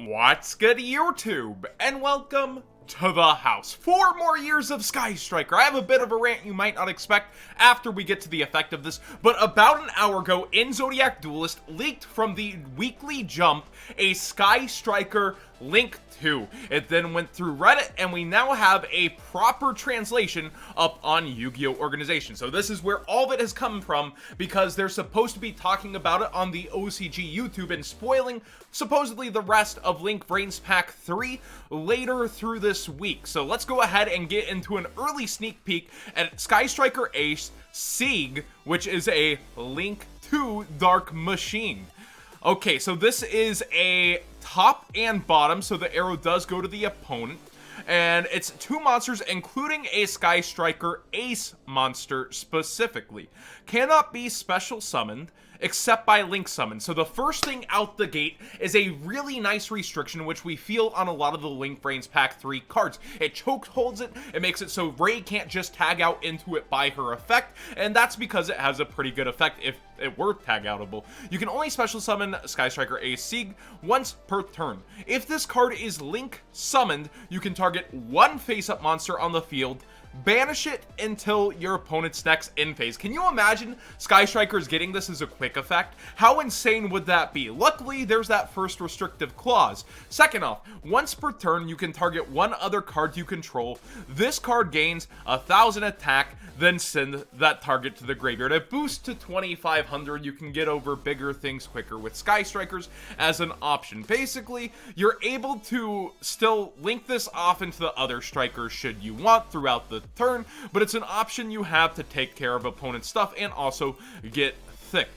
What's good, YouTube? And welcome to the house. 4 more years of Sky Striker. I have a bit of a rant you might not expect after we get to the effect of this, but about an hour ago, in Zodiac Duelist, leaked from the Weekly Jump a Sky Striker Link 2. It then went through Reddit, and we now have a proper translation up on Yu-Gi-Oh! Organization. So this is where all of it has come from, because they're supposed to be talking about it on the OCG YouTube and spoiling supposedly the rest of Link Vrains Pack 3 later through this week. So let's go ahead and get into an early sneak peek at Sky Striker Ace Sieg, which is a Link 2 Dark Machine. Okay, so this is a top and bottom, so the arrow does go to the opponent. And it's 2 monsters, including a Sky Striker Ace monster specifically. Cannot be special summoned, except by Link summon. So the first thing out the gate is a really nice restriction, which we feel on a lot of the Link Vrains Pack 3 cards. It choke holds it, it makes it so Ray can't just tag out into it by her effect, and that's because it has a pretty good effect if it were tag outable. You can only special summon Sky Striker Ace Sieg once per turn. If this card is Link summoned, you can target 1 face-up monster on the field, banish it until your opponent's next in phase. Can you imagine Sky Strikers getting this as a quick effect? How insane would that be? Luckily, there's that first restrictive clause. Second off, once per turn, you can target 1 other card you control. This card gains 1,000 attack, then send that target to the graveyard. It boosts to 2,500. You can get over bigger things quicker with Sky Strikers as an option. Basically, you're able to still link this off into the other strikers should you want throughout the turn, but it's an option you have to take care of opponent's stuff and also get thick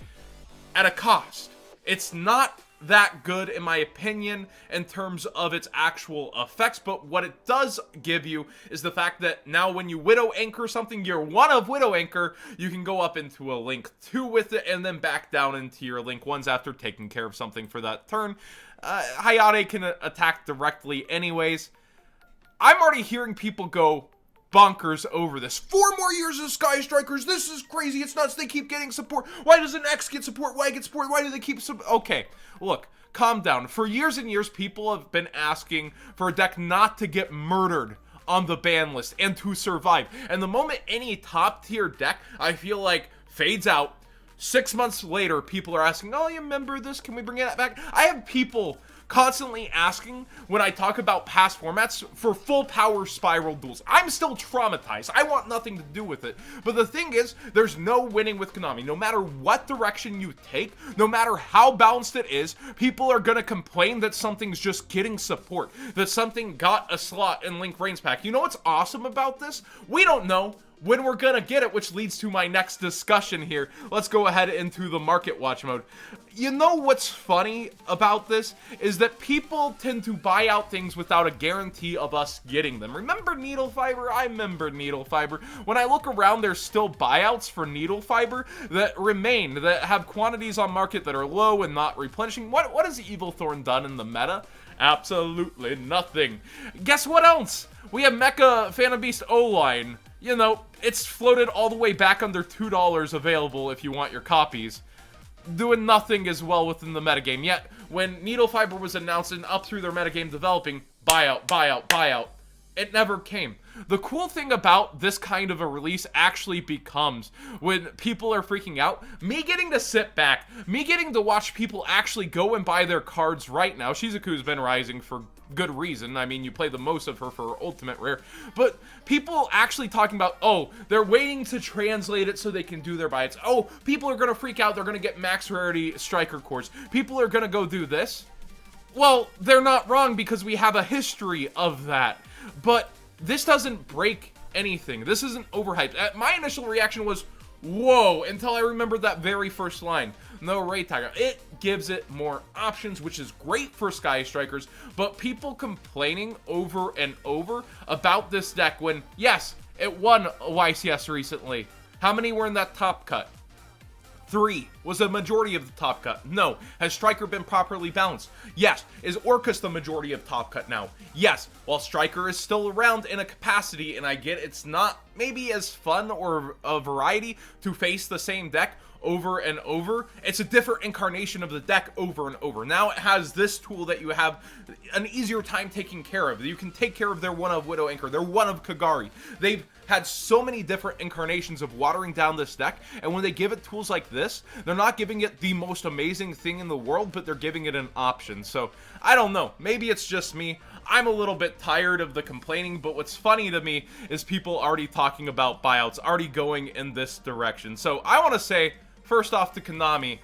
at a cost. It's not that good in my opinion in terms of its actual effects, but what it does give you is the fact that now when you Widow Anchor something, you're one of Widow Anchor, you can go up into a Link 2 with it and then back down into your Link 1s after taking care of something for that turn. Hayate can attack directly anyways. I'm already hearing people go bonkers over this. 4 more years of Sky Strikers, this is crazy, it's nuts, they keep getting support. Why doesn't X get support? Why get support? Why do they keep okay, look, calm down. For years and years, people have been asking for a deck not to get murdered on the ban list and to survive. And the moment any top tier deck, I feel like, fades out, 6 months later, people are asking, oh, you remember this? Can we bring it back? I have people constantly asking when I talk about past formats for full power spiral duels. I'm still traumatized. I want nothing to do with it. But the thing is, there's no winning with Konami. No matter what direction you take, no matter how balanced it is, people are gonna complain that something's just getting support, that something got a slot in Link Vrains Pack. You know what's awesome about this? We don't know when we're gonna get it, which leads to my next discussion here. Let's go ahead into the market watch mode. You know what's funny about this is that people tend to buy out things without a guarantee of us getting them. Remember Needle Fiber? I remember Needle Fiber. When I look around, there's still buyouts for Needle Fiber that remain, that have quantities on market that are low and not replenishing. What has Evil Thorn done in the meta? Absolutely nothing. Guess what else? We have Mecha Phantom Beast O-Line. You know, it's floated all the way back under $2 available if you want your copies. Doing nothing as well within the metagame. Yet, when Needle Fiber was announced and up through their metagame developing, buyout, buyout, buyout, it never came. The cool thing about this kind of a release actually becomes when people are freaking out, me getting to sit back, me getting to watch people actually go and buy their cards right now. Shizuku's been rising for good reason. I mean, you play the most of her for her ultimate rare, but people actually talking about, oh, they're waiting to translate it so they can do their buys. Oh, people are gonna freak out, they're gonna get max rarity striker cores. People are gonna go do this. Well, they're not wrong because we have a history of that, but this doesn't break anything. This isn't overhyped. My initial reaction was, whoa, until I remembered that very first line. No Ray Tiger. It gives it more options, which is great for Sky Strikers, but people complaining over and over about this deck when, yes, it won a YCS recently. How many were in that top cut? 3. Was the majority of the top cut? No. Has Striker been properly balanced? Yes. Is Orcus the majority of top cut now? Yes. While Striker is still around in a capacity, and I get it's not maybe as fun or a variety to face the same deck, over and over. It's a different incarnation of the deck over and over. Now it has this tool that you have an easier time taking care of. You can take care of their one of Widow Anchor, their one of Kagari. They've had so many different incarnations of watering down this deck, and when they give it tools like this, they're not giving it the most amazing thing in the world, but they're giving it an option. So I don't know, maybe it's just me. I'm a little bit tired of the complaining, but what's funny to me is people already talking about buyouts, already going in this direction. So I want to say, first off to Konami,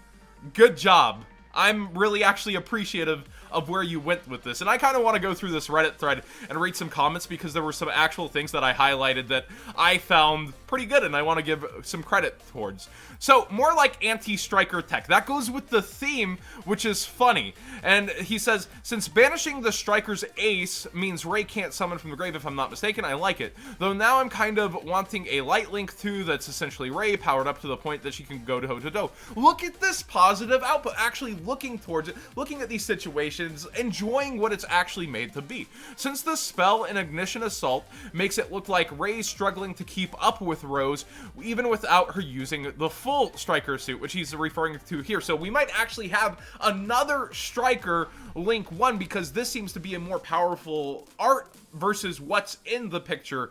good job. I'm really actually appreciative of where you went with this. And I kind of want to go through this Reddit thread and read some comments because there were some actual things that I highlighted that I found pretty good and I want to give some credit towards. So, more like anti-striker tech. That goes with the theme, which is funny. And he says, since banishing the striker's ace means Ray can't summon from the grave, if I'm not mistaken, I like it. Though now I'm kind of wanting a light link too that's essentially Ray powered up to the point that she can go toe-to-toe. Look at this positive output, actually looking towards it, looking at these situations, enjoying what it's actually made to be. Since the spell in Ignition Assault makes it look like Ray's struggling to keep up with Rose, even without her using the full striker suit, which he's referring to here. So we might actually have another striker Link 1 because this seems to be a more powerful art versus what's in the picture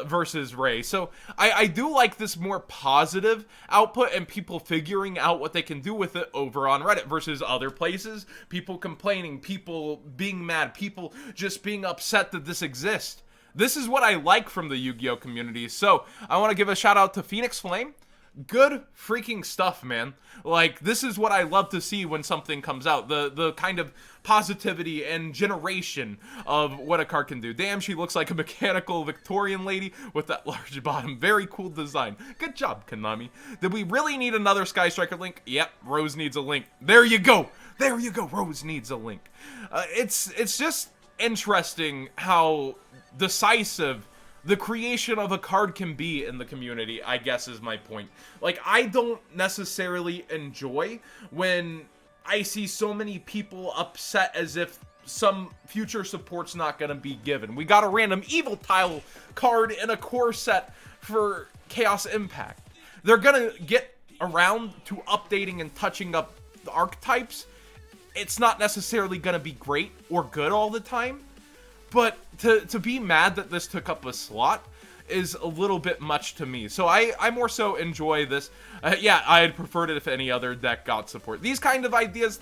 versus Ray. So I do like this more positive output and people figuring out what they can do with it over on Reddit versus other places. People complaining, people being mad, people just being upset that this exists. This is what I like from the Yu-Gi-Oh community. So I want to give a shout out to Phoenix Flame. Good freaking stuff, man. Like, this is what I love to see when something comes out. The kind of positivity and generation of what a card can do. Damn, she looks like a mechanical Victorian lady with that large bottom. Very cool design. Good job, Konami. Did we really need another Sky Striker link? Yep, Rose needs a link. There you go. There you go. Rose needs a link. It's just interesting how decisive the creation of a card can be in the community, I guess is my point. Like, I don't necessarily enjoy when I see so many people upset as if some future support's not gonna be given. We got a random evil tile card in a core set for Chaos Impact. They're gonna get around to updating and touching up the archetypes. It's not necessarily gonna be great or good all the time, but to be mad that this took up a slot is a little bit much to me. So I more so enjoy this. Yeah, I'd preferred it if any other deck got support. These kind of ideas,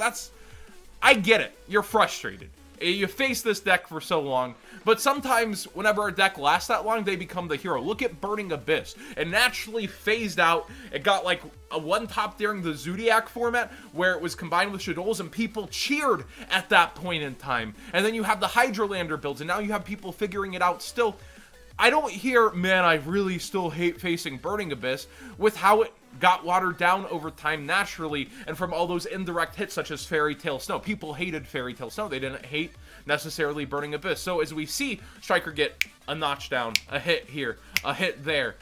I get it. You're frustrated. You face this deck for so long, but sometimes whenever a deck lasts that long, they become the hero. Look at Burning Abyss. It naturally phased out. It got like a one-top during the Zodiac format where it was combined with Shadows and people cheered at that point in time. And then you have the Hydrolander builds and now you have people figuring it out still. I don't hear, man, I really still hate facing Burning Abyss with how it got watered down over time naturally and from all those indirect hits such as Fairy Tail Snow. People hated Fairy Tail Snow. They didn't hate necessarily Burning Abyss. So as we see Striker get a notch down, a hit here, a hit there,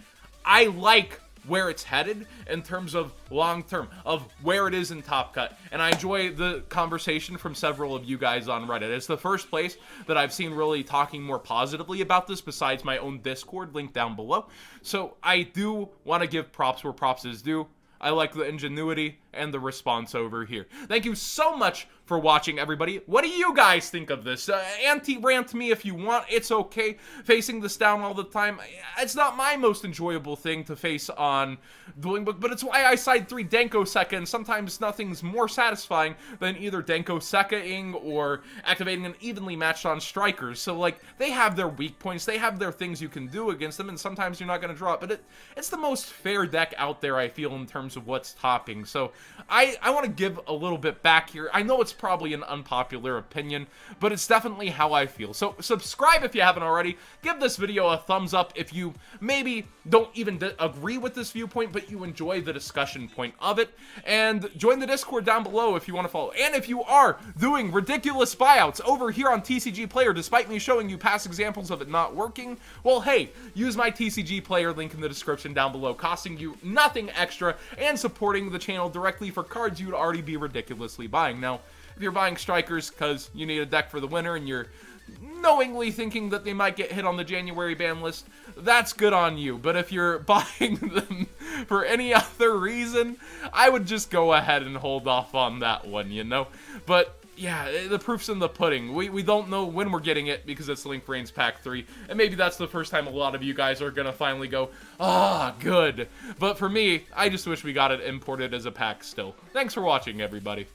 I like where it's headed in terms of long term, of where it is in Top Cut. And I enjoy the conversation from several of you guys on Reddit. It's the first place that I've seen really talking more positively about this besides my own Discord, link down below. So I do want to give props where props is due. I like the ingenuity and the response over here. Thank you so much for watching, everybody. What do you guys think of this? Anti-rant me if you want. It's okay. Facing this down all the time, it's not my most enjoyable thing to face on Dueling Book, but it's why I side 3 Denko Sekka, and sometimes nothing's more satisfying than either Denko Sekka-ing or activating an evenly matched on strikers. So, like, they have their weak points, they have their things you can do against them, and sometimes you're not going to draw it, but it's the most fair deck out there, I feel, in terms of what's topping. So, I want to give a little bit back here. I know it's probably an unpopular opinion, but it's definitely how I feel. So subscribe if you haven't already. Give this video a thumbs up if you maybe don't even agree with this viewpoint, but you enjoy the discussion point of it. And join the Discord down below if you want to follow. And if you are doing ridiculous buyouts over here on TCG Player, despite me showing you past examples of it not working, well, hey, use my TCG Player link in the description down below, costing you nothing extra and supporting the channel directly for cards you'd already be ridiculously buying. Now, if you're buying strikers because you need a deck for the winter and you're knowingly thinking that they might get hit on the January ban list, that's good on you. But if you're buying them for any other reason, I would just go ahead and hold off on that one, you know? But yeah, the proof's in the pudding. We don't know when we're getting it because it's Link Vrains Pack 3, and maybe that's the first time a lot of you guys are gonna finally go, ah, good. But for me, I just wish we got it imported as a pack still. Thanks for watching, everybody.